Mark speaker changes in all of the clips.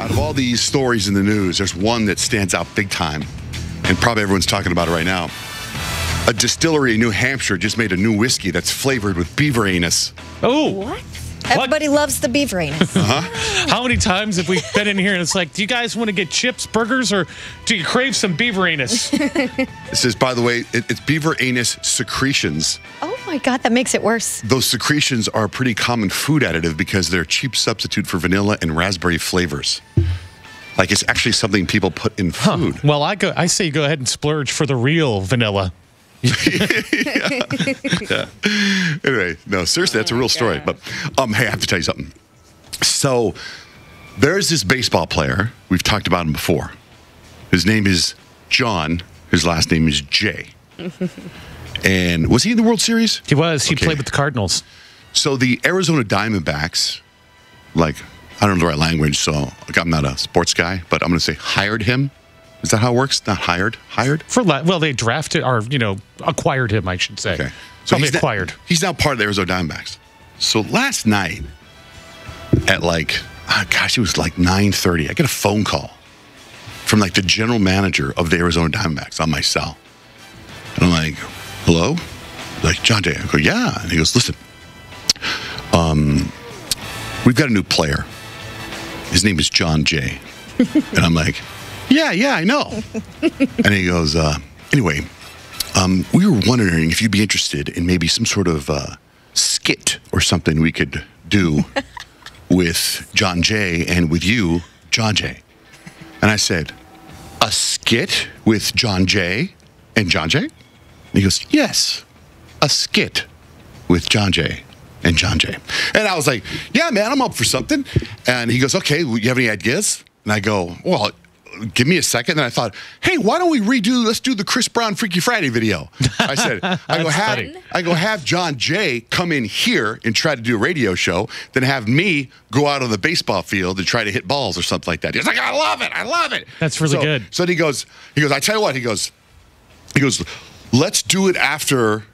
Speaker 1: Out of all these stories in the news, there's one that stands out big time, and probably everyone's talking about it right now. A distillery in New Hampshire just made a new whiskey that's flavored with beaver anus.
Speaker 2: Oh.
Speaker 3: What? Everybody loves the beaver anus.
Speaker 2: How many times have we been in here and it's like, do you guys want to get chips, burgers, or do you crave some beaver anus?
Speaker 1: This is, by the way, it's beaver anus secretions.
Speaker 3: Oh my God, that makes it worse.
Speaker 1: Those secretions are a pretty common food additive because they're a cheap substitute for vanilla and raspberry flavors. Like, it's actually something people put in food.
Speaker 2: Well, I say go ahead and splurge for the real vanilla.
Speaker 1: Yeah. Anyway, no, seriously, that's a real story. But hey, I have to tell you something. So there's this baseball player. We've talked about him before. His name is John. His last name is Jay. And was he in the World Series?
Speaker 2: He was. He played with the Cardinals.
Speaker 1: So the Arizona Diamondbacks, like, I don't know the right language, so like, I'm not a sports guy, but I'm going to say hired him. Is that how it works? Not hired? Hired?
Speaker 2: Well, they drafted or, acquired him, I should say.
Speaker 1: Okay. So
Speaker 2: he's acquired.
Speaker 1: He's now part of the Arizona Diamondbacks. So last night at it was like 9:30, I get a phone call from like the general manager of the Arizona Diamondbacks on my cell. And I'm like, hello? Like, Johnjay. I go, yeah. And he goes, listen, we've got a new player. His name is Johnjay. And I'm like, yeah, I know. And he goes, anyway, we were wondering if you'd be interested in maybe some sort of skit or something we could do with Johnjay and with you, Johnjay. And I said, a skit with Johnjay and Johnjay? And he goes, yes, a skit with Johnjay and Johnjay. And I was like, yeah, man, I'm up for something. And he goes, okay, you have any ideas? And I go, well, give me a second. And I thought, hey, why don't we let's do the Chris Brown Freaky Friday video. I said, I go have Johnjay come in here and try to do a radio show, then have me go out on the baseball field and try to hit balls or something like that. He's like, I love it.
Speaker 2: That's really good.
Speaker 1: So he goes, I tell you what, he goes, let's do it after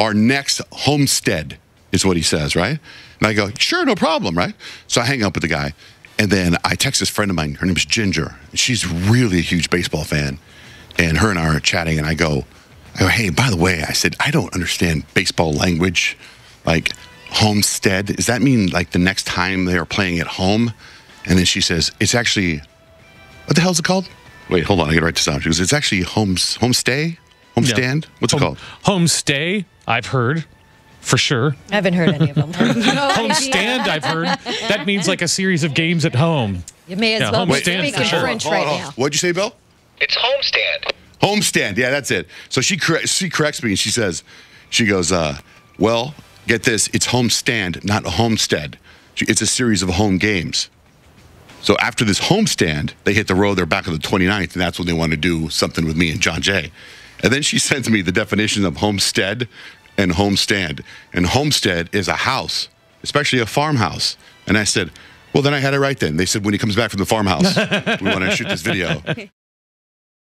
Speaker 1: our next homestead, is what he says, right? And I go, sure, no problem, right? So I hang up with the guy. And then I text this friend of mine. Her name is Ginger. She's really a huge baseball fan. And her and I are chatting. And I go, hey, by the way, I said, I don't understand baseball language. Like, homestead, does that mean like the next time they are playing at home? And then she says, it's actually, what the hell is it called? Wait, hold on. I got to write this down. She goes, it's actually homestay? Homestand?
Speaker 2: Yeah.
Speaker 1: What's it called?
Speaker 2: Homestay, I've heard. For sure.
Speaker 3: I haven't heard any of them.
Speaker 2: Homestand, I've heard. That means like a series of games at home.
Speaker 3: You may as well be
Speaker 2: homestand
Speaker 3: speaking
Speaker 2: for sure.
Speaker 3: French right now.
Speaker 1: What'd you say, Bill?
Speaker 4: It's homestand.
Speaker 1: Homestand, yeah, that's it. So she corrects me and she goes, well, get this, it's homestand, not a homestead. It's a series of home games. So after this homestand, they hit the road, they're back on the 29th, and that's when they want to do something with me and Johnjay. And then she sends me the definition of homestead and homestand. And homestead is a house, especially a farmhouse. And I said, well, then I had it right then. They said, when he comes back from the farmhouse, we want to shoot this video.